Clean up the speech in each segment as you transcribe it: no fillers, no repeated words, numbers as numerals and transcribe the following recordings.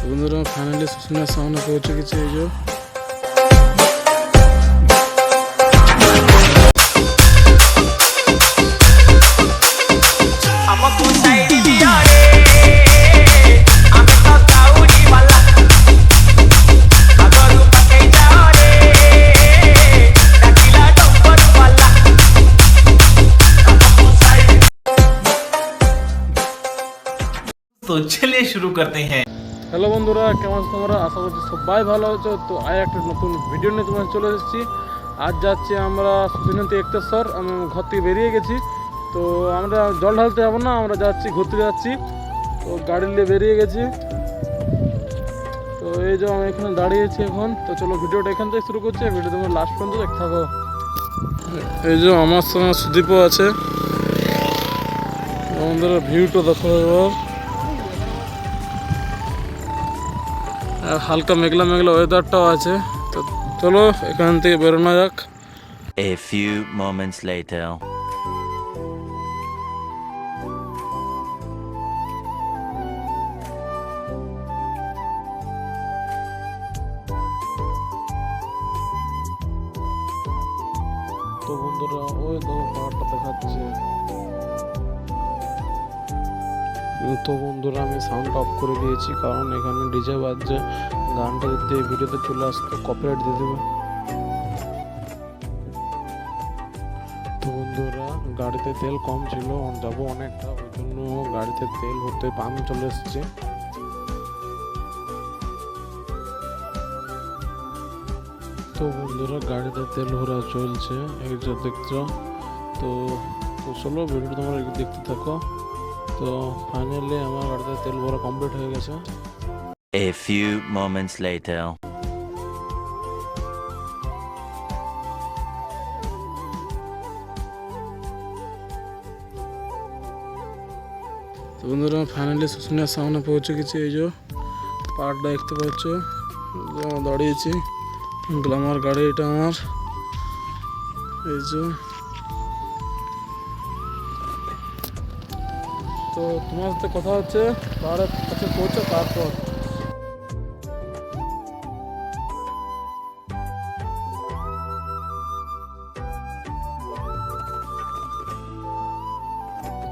বন্ধুরা ফাইনালি শুশুনিয়ার সামনে পৌঁছে গেছে। এই যে तो चलिए शुरू करते हैं। হ্যালো বন্ধুরা, কেমন আছো তোমরা? আশা করছি সবাই ভালো আছো। তো আজ একটা নতুন ভিডিও নিয়ে তোমার চলে এসেছি। আজ যাচ্ছি আমরা শুশুনিয়া একতেশ্বর। আমি ঘর থেকে বেরিয়ে গেছি। তো আমরা জল ঢালতে যাবো না, আমরা যাচ্ছি ঘুরতে যাচ্ছি। তো গাড়ি নিয়ে বেরিয়ে গেছি। তো এই যে আমি এখানে দাঁড়িয়েছি এখন। তো চলো ভিডিওটা এখান থেকে শুরু করছি। ভিডিও তোমরা লাস্ট পর্যন্ত দেখতে থাকো। এই যে আমার সঙ্গে সুদীপও আছে। বন্ধুরা ভিউটা দেখো এবার। হালকা মেঘলা মেঘলা ওয়েদারটাও আছে। তো চলো এখান থেকে বেরোনো যাক। A few moments later. তো বন্ধুরা ওই দেখো পাহাড়টা দেখাচ্ছে। তো বন্ধুরা আমি সাউন্ড অফ করে দিয়েছি, কারণ এখানে ডিজে বাজছে। গানটা যদি এই ভিডিওতে চলে আসতো কপিরাইট দিয়ে দেবে। তো বন্ধুরা গাড়িতে তেল কম ছিল, যাবো অনেকটা, ওই জন্য গাড়িতে তেল ভরতে পাম্প চলে এসছে। তো বন্ধুরা গাড়িতে তেল ভরা চলছে, এই যে দেখছো। তো চলো ভিডিওটা তোমরা দেখতে থাকো। তো ফাইনালি আমার গাড়িতে তেল ভরা কমপ্লিট হয়ে গেছে। A few moments later. তো বন্ধুরা ফাইনালি শুশুনিয়ার সামনে পৌঁছে গেছি। এই যে পাহাড়টা দেখতে পাচ্ছ, দাঁড়িয়েছি। গ্ল্যামার গাড়ি এটা আমার। এই যে তো তোমার সাথে কথা হচ্ছে পাহাড়ের কাছে পৌঁছে তারপর।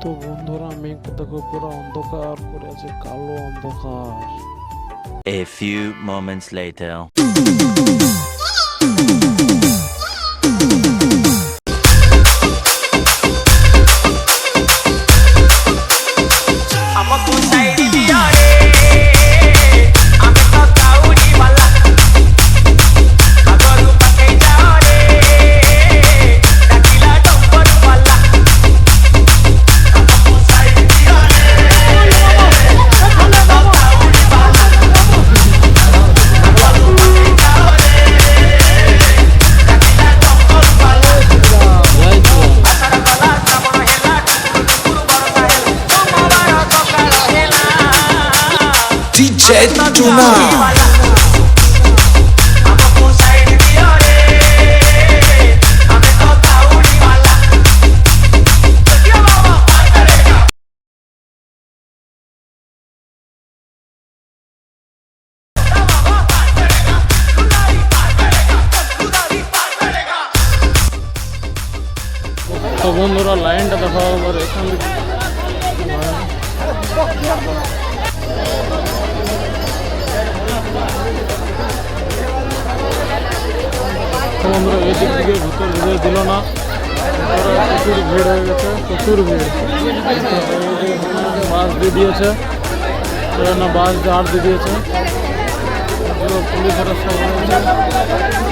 তো বন্ধুরা মেঘটা দেখো পুরো অন্ধকার করে আছে, কালো অন্ধকার। A few moments later. DJ Tuna. তো বন্ধুরা লাইনটা দেখা আবার এখান থেকে। তো বন্ধুরা এই দিক থেকে ভিতর ভিতরে দিল না, প্রচুর ভিড় হয়ে গেছে, প্রচুর ভিড়। বাস দিয়ে দিয়েছে না, বাস আর দিয়ে দিয়েছে। পুলিশেরা সব রয়েছে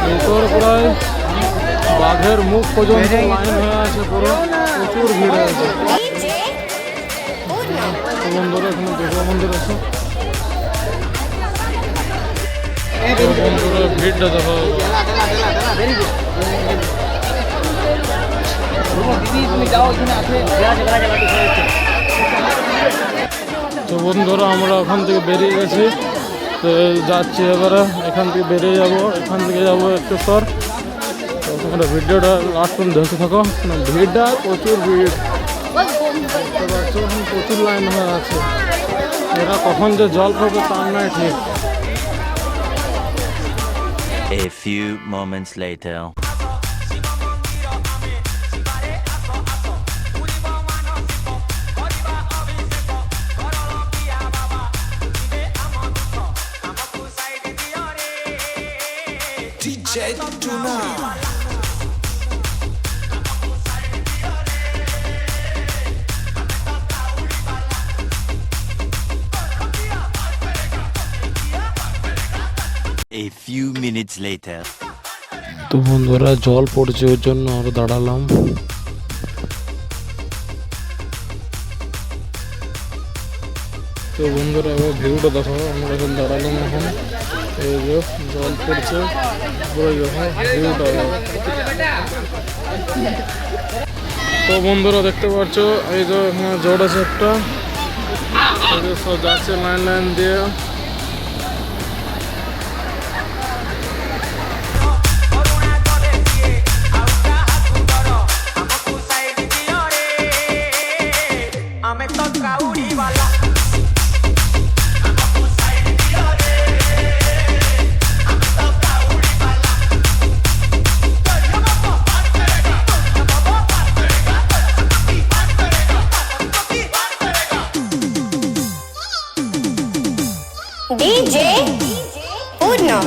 ভিতর, প্রায় বাঘের মুখ পর্যন্ত লাইন হয়ে আছে, পুরো প্রচুর ভিড় হয়েছে। বন্ধুরা এখানে দুর্গা মন্দির আছে। বন্ধুরা ভিড়টা দেখো। তো বন্ধুরা আমরা ওখান থেকে বেরিয়ে গেছি। তো যাচ্ছি এবারে, এখান থেকে বেরিয়ে যাব, এখান থেকে যাবো একটেশ্বর। তো তোমরা ভিডিওটা লাস্ট পর্যন্ত দেখতে থাকো, ভিড়টা প্রচুর ভিড়। দেখতে পাচ্ছ এখন প্রচুর লাইন হয়ে আছে, এরা কখন যে জল পাবে তার নাই ঠিক। A few moments later. A few minutes later. তো বন্ধুরা জল পড়ছে ওর জন্য আরো দাঁড়ালাম। তো বন্ধুরা এবার ভিউটা দেখো, আমরা এখন দাঁড়ালাম এখন, এই যে জল পড়ছে পুরো দেখো ভিউটা। তো বন্ধুরা দেখতে পাচ্ছ এই যে জোর আছে একটা, এই যে সব যাচ্ছে লাইন লাইন দিয়ে। DJ Uno.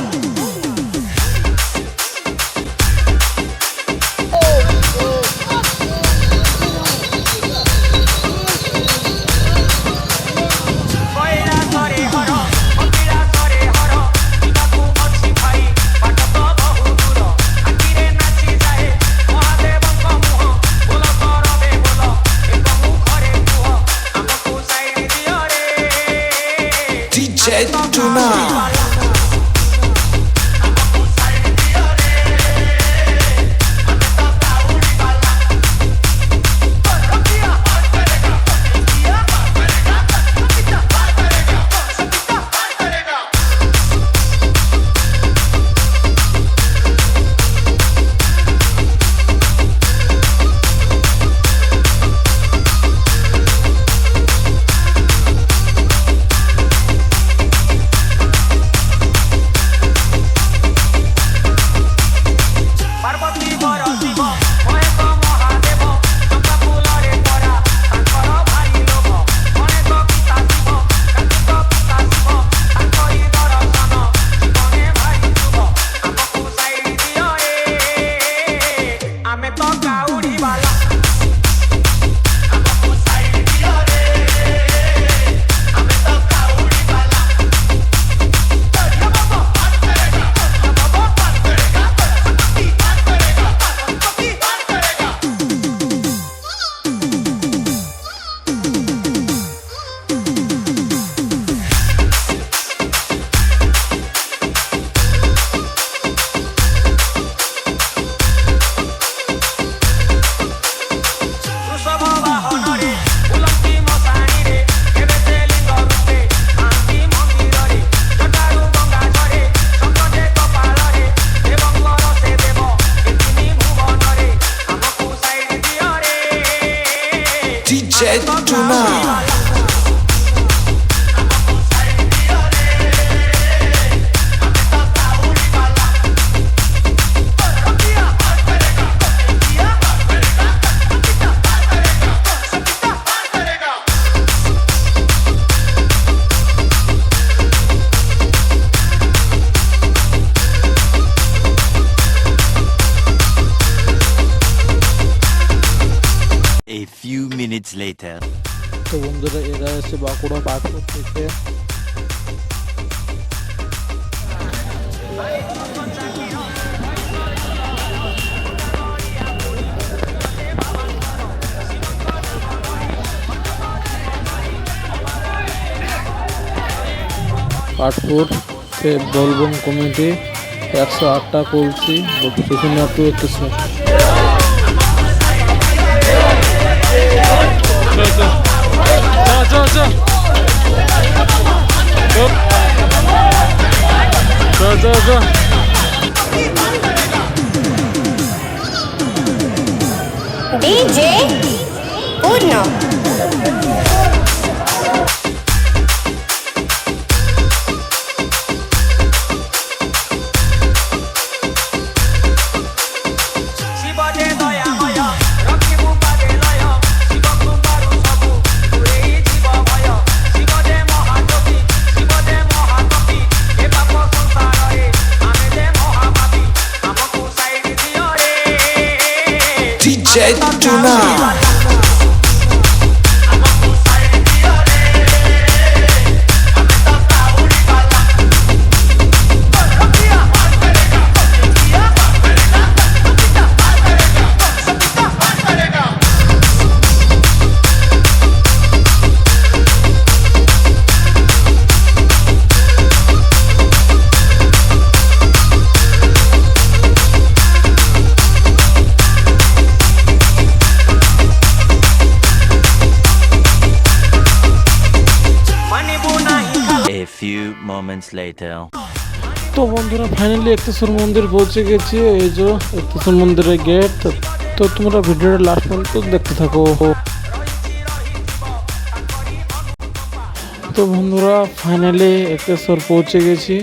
A few minutes later. তো বন্ধুরা এরা এসে বাঁকুড়া পাথর থেকে পাটপুর से बोलबम कमिटी 108टा কলসি সেখানে একটু একটু DJ Uno. Chetuna. A few moments later. তো বন্ধুরা ফাইনালি একতেশ্বর মন্দির পৌঁছে গেছি। এই যে একতেশ্বর মন্দিরের গেট। তো তোমরা ভিডিওটা লাস্ট পর্যন্ত দেখতে থাকো। তো বন্ধুরা ফাইনালি একতেশ্বর পৌঁছে গেছি।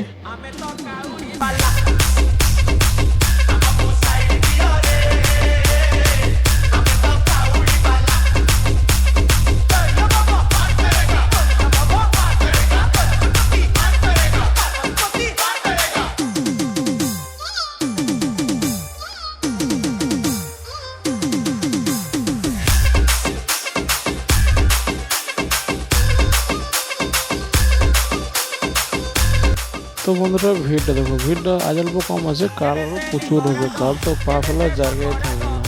তো বন্ধুরা ভিড়টা দেখো, ভিড়টা আজ অল্প কম আছে, কাল আরো প্রচুর হবে। কাল তো পা ফেলার জায়গায় থাকবে না।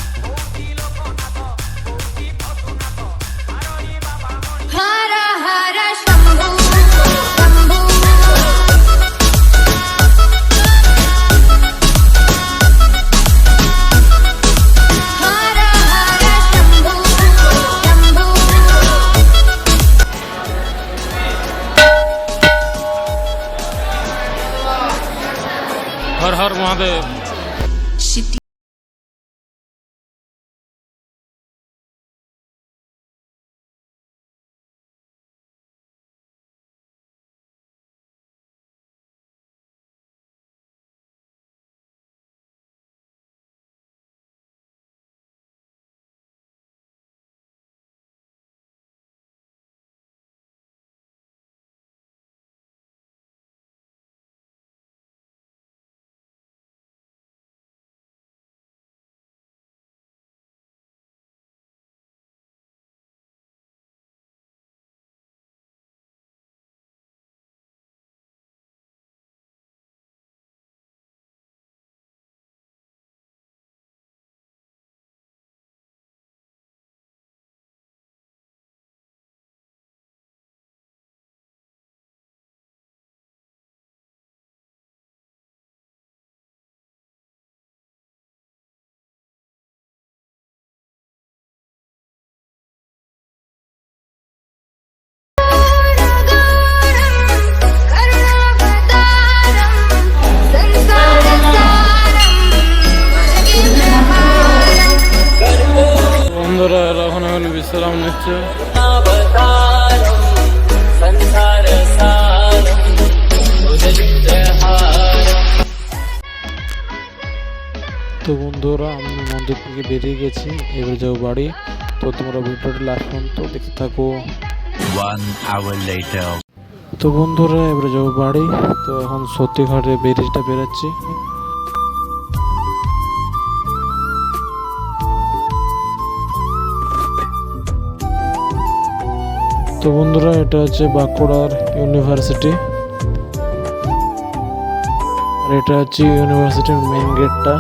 हर हर शंभू शंभू हर हर शंभू शंभू हर हर महादेव। বন্ধুরা এখন এখন বিশ্রাম নিচ্ছে। তো বন্ধুরা আমি মন্দির থেকে বেরিয়ে গেছি, এবার যাবো বাড়ি। তো তোমরা ভিডিওটা লাস্ট পর্যন্ত দেখতে থাকো। 1 hour later. তো বন্ধুরা এবারে যাবো বাড়ি। তো এখন সত্যিঘাটে ব্রিজটা বেরোচ্ছি। তো বন্ধুরা এটা হচ্ছে বাঁকুড়ার ইউনিভার্সিটি, আর এটা হচ্ছে ইউনিভার্সিটির মেইন গেটটা।